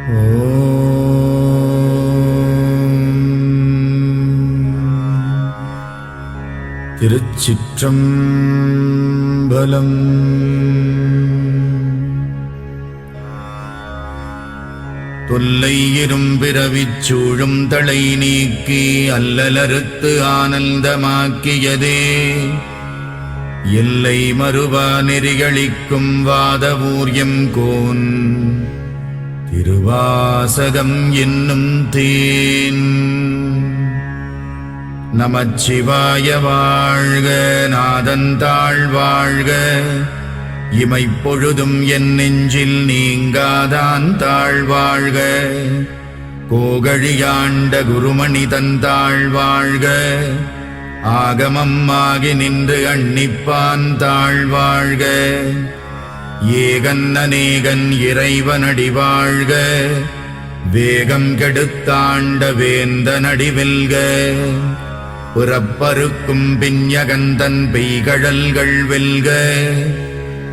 திருச்சிற்றம்பலம். தொல்லை இரும்பிறவிச் சூழும் தளை நீக்கி அல்லலறுத்து ஆனந்தமாக்கியதே எல்லை மறுவா நெறிகளிக்கும் வாதவூர்யம் கோன் திருவாசகம் என்னும் தேன். நமச்சிவாய வாழ்க, நாதந்தாள் வாழ்க, இமைப்பொழுதும் என் நெஞ்சில் நீங்காதான் தாழ் வாழ்க. கோகழியாண்ட குருமணி தந்தாள் வாழ்க, ஆகமம் ஆகி நின்று அன்னிப்பான் தாழ் வாழ்க. ஏகன் அநேகன் இறைவனடி வாழ்க, வேகம் கெடுத்தாண்ட வேந்தனடி வெல்க. புறப்பருக்கும் பிஞகந்தன் பெய்கழல்கள் வெல்க,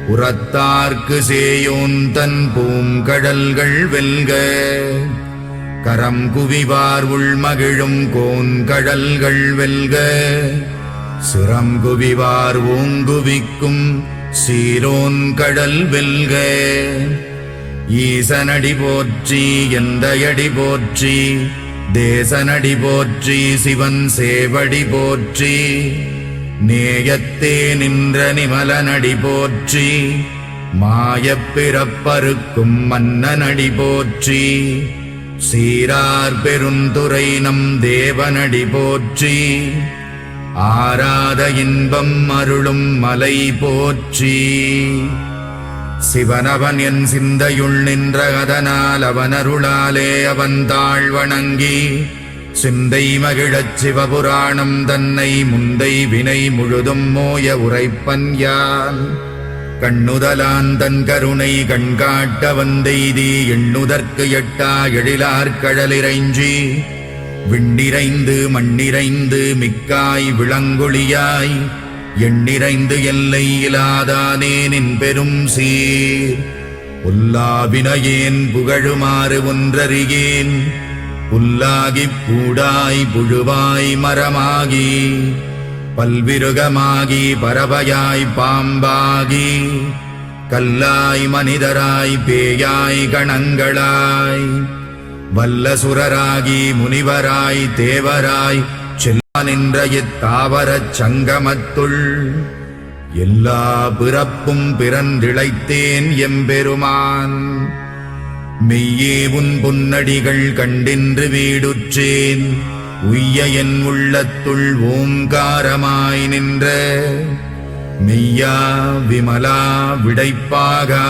புறத்தார்க்கு சேயோன் தன் பூங்கடல்கள் வெல்க. கரம் குவிவார் உள்மகிழும் கோன்கடல்கள் வெல்க, சிரம் குவிவார் ஓங்குவிக்கும் சீரோன் கடல் வெல்க. ஈசனடி போற்றி, எந்தையடி போற்றி, தேசனடி போற்றி, சிவன் சேவடி போற்றி. நேயத்தே நின்ற நிமலனடி போற்றி, மாயப் பிறப்பறுக்கும் மன்னனடி போற்றி. சீரார் பெருந்துரை நம் தேவனடி போற்றி, ஆராத இன்பம் அருளும் மலை போற்றி. சிவனவன் என் சிந்தையுள் நின்ற அதனால் அவனருளாலே அவன் தாழ் வணங்கி சிந்தை மகிழச் சிவபுராணம் தன்னை முந்தை வினை முழுதும் மோய உரைப்பன் யான். கண்ணுதலான் தன் கருணை கண்காட்ட வந்தெய்தி எண்ணுதற்கு எட்டா எழிலார் கடலிறைஞ்சி விண்ணிறைந்து மண்ணிறைந்து மிக்காய் விளங்கொழியாய் எண்ணிறைந்து எல்லை இலாதானே நின் பெரும் சீர். புல்லாவினையேன் புகழுமாறு ஒன்றறியேன், புல்லாகிப் பூடாய் புழுவாய் மரமாகி பல்விருகமாகி பறவையாய் பாம்பாகி கல்லாய் மனிதராய் பேயாய் கணங்களாய் வல்லசுரராகி முனிவராய் தேவராய் நின்ற இத்தாவரச் சங்கமத்துள் எல்லா பிறப்பும் பிறந்திழைத்தேன் எம்பெருமான். மெய்யே உன் பொன்னடிகள் கண்டின்று வீடுற்றேன், உய்ய என் உள்ளத்துள் ஓங்காரமாய் நின்ற மெய்யா விமலா விடைப்பாகா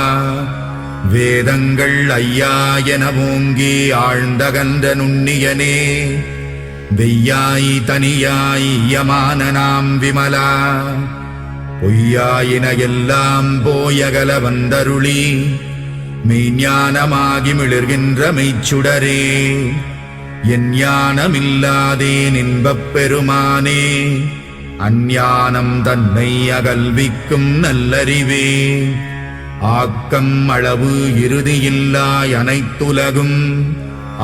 வேதங்கள் ஐயா என ஓங்கி ஆழ்ந்தகன்ற நுண்ணியனே. வெய்யாய் தனியாய் யமான நாம் விமலா, பொய்யாயின எல்லாம் போயகல வந்தருளி மெய்ஞானமாகி மிளிர்கின்ற மெய்ச்சுடரே. என் ஞானமில்லாதேன் இன்பப் பெருமானே, அஞ்ஞானம் தன்னை அகல்விக்கும் நல்லறிவே. ஆக்கம் அளவு இறுதியில்லாய் அனைத்துலகும்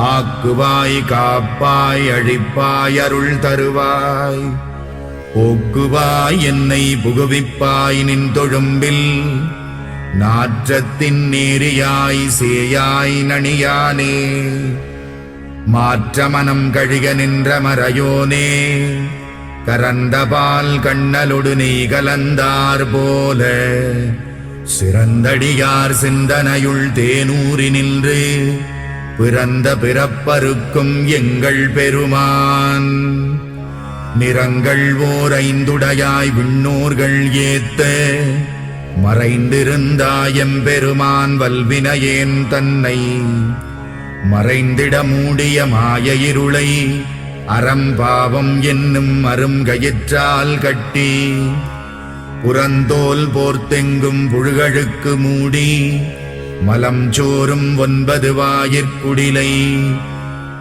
ஆக்குவாய் காப்பாய் அழிப்பாய் அருள் தருவாய். போக்குவாய் என்னை புகுவிப்பாய் நின் தொழும்பில், நாற்றத்தின் நேரியாய் சேயாய் நணியானே. மாற்றமனம் கழிக நின்ற மறையோனே, கரந்தபால் கண்ணலொடு நெய் கலந்தார் போல சிறந்தடியார் சிந்தனையுள் தேனூறி நின்று பிறந்த பிறப்பருக்கும் எங்கள் பெருமான். நிறங்கள் ஓர் ஐந்துடையாய் விண்ணோர்கள் ஏத்த மறைந்திருந்தாயம் பெருமான் வல்வினையேன் தன்னை மறைந்திட மூடிய மாய இருளை அறம்பாவம் என்னும் அருங்கயிற்றால் கட்டி புறந்தோல் போர்த்தெங்கும் புழுகழுக்கு மூடி மலம் சோறும் 9 வாயிற்குடிலை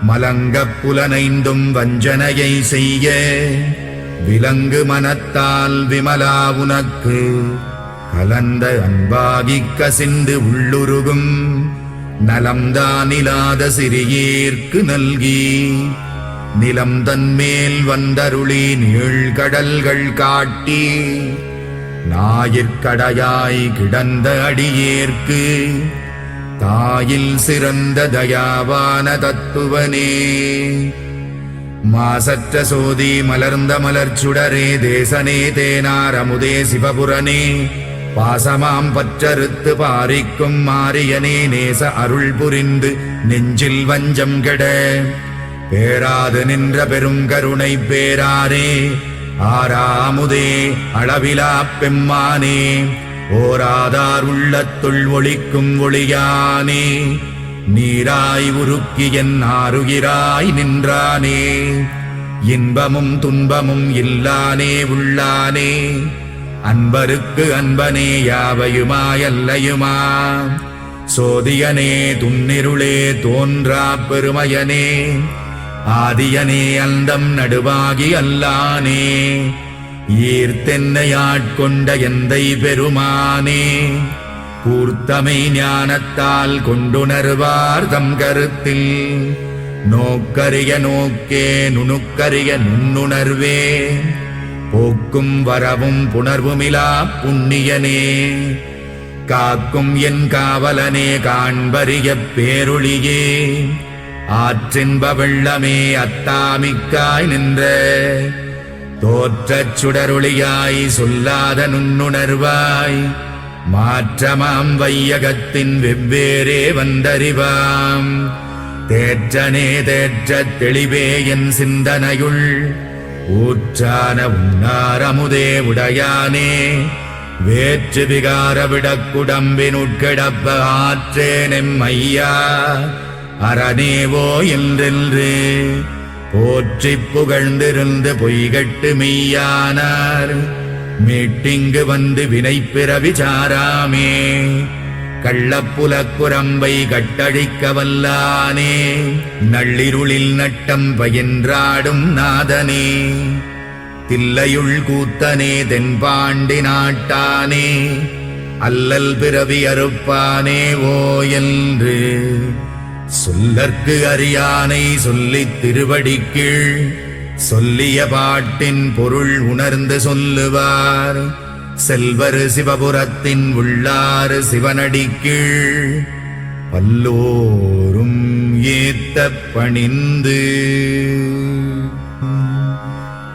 மலங்கப் புலனைந்தும் வஞ்சனையை செய்ய விலங்கு மனத்தால் விமலா உனக்கு கலந்த அன்பாகிக் கசிந்து உள்ளுருகும் நலம்தானிலாத சிறியேற்கு நல்கி நிலம் தன்மேல் வந்தருளி நீழ்கடல்கள் காட்டி ஞாயிற்கடையாய் கிடந்த அடியேற்கு தாயில் சிறந்த தயாவான தத்துவனே. மாசற்ற சோதி மலர்ந்த மலர்ச்சுடரே தேசனே தேனார் அமுதே சிவபுரனே பாசமாம் பற்றறுத்து பாரிக்கும் மாரியனே நேச அருள் புரிந்து நெஞ்சில் வஞ்சம் கெட பேராது நின்ற பெரும் கருணை பேராரே ஆராமுதே அளவிலா பெம்மானே ஓராதார் உள்ளத்துள் ஒளிக்கும் ஒளியானே நீராய் உருக்கி என் ஆருயிராய் நின்றானே இன்பமும் துன்பமும் இல்லானே உள்ளானே அன்பருக்கு அன்பனே யாவையுமாயல்லையுமா சோதியனே துன்னிருளே தோன்றா பெருமையனே ஆதியனே அந்தம் நடுவாகி அல்லானே ஈர்த்தென்னையாட்கொண்ட எந்தை பெருமானே கூர்த்தமை ஞானத்தால் கொண்டுணர்வார் தம் கருத்தில் நோக்கரிய நோக்கே நுணுக்கரிய நுண்ணுணர்வே போக்கும் வரவும் புணர்வுமிலா புண்ணியனே காக்கும் என் காவலனே காண்பரிய பேரொளியே ஆற்றின்ப வெள்ளமே அத்தாமிக்காய் நின்ற தோற்றச் சுடரொளியாய் சொல்லாத நுண்ணுணர்வாய் மாற்றமாம் வையகத்தின் வெவ்வேறே வந்தறிவாம் தேற்றனே தேற்றத் தெளிவே என் சிந்தனையுள் ஊற்றான உன்னாரமுதே உடையானே வேற்று விகார விடக்குடம்பினுட்கிடப்ப ஆற்றேனெம் ஐயா அரணேவோ என்றென்று போற்றிப் புகழ்ந்திருந்து பொய்கட்டு மெய்யானார் மீட்டிங்கு வந்து வினைப்பிறவி சாராமே கள்ளப்புலக்குரம்பை கட்டழிக்க வல்லானே நள்ளிருளில் நட்டம் பயின்றாடும் நாதனே தில்லையுள் கூத்தனே தென்பாண்டி நாட்டானே அல்லல் பிறவி அறுப்பானே ஓ என்று சொல்லற்கு அறியானை சொல்லித் திருவடிக்கீழ் சொல்லிய பாட்டின் பொருள் உணர்ந்து சொல்லுவார் செல்வர் சிவபுரத்தின் உள்ளாறு சிவனடிக்கீழ் பல்லோரும் ஏத்த பணிந்து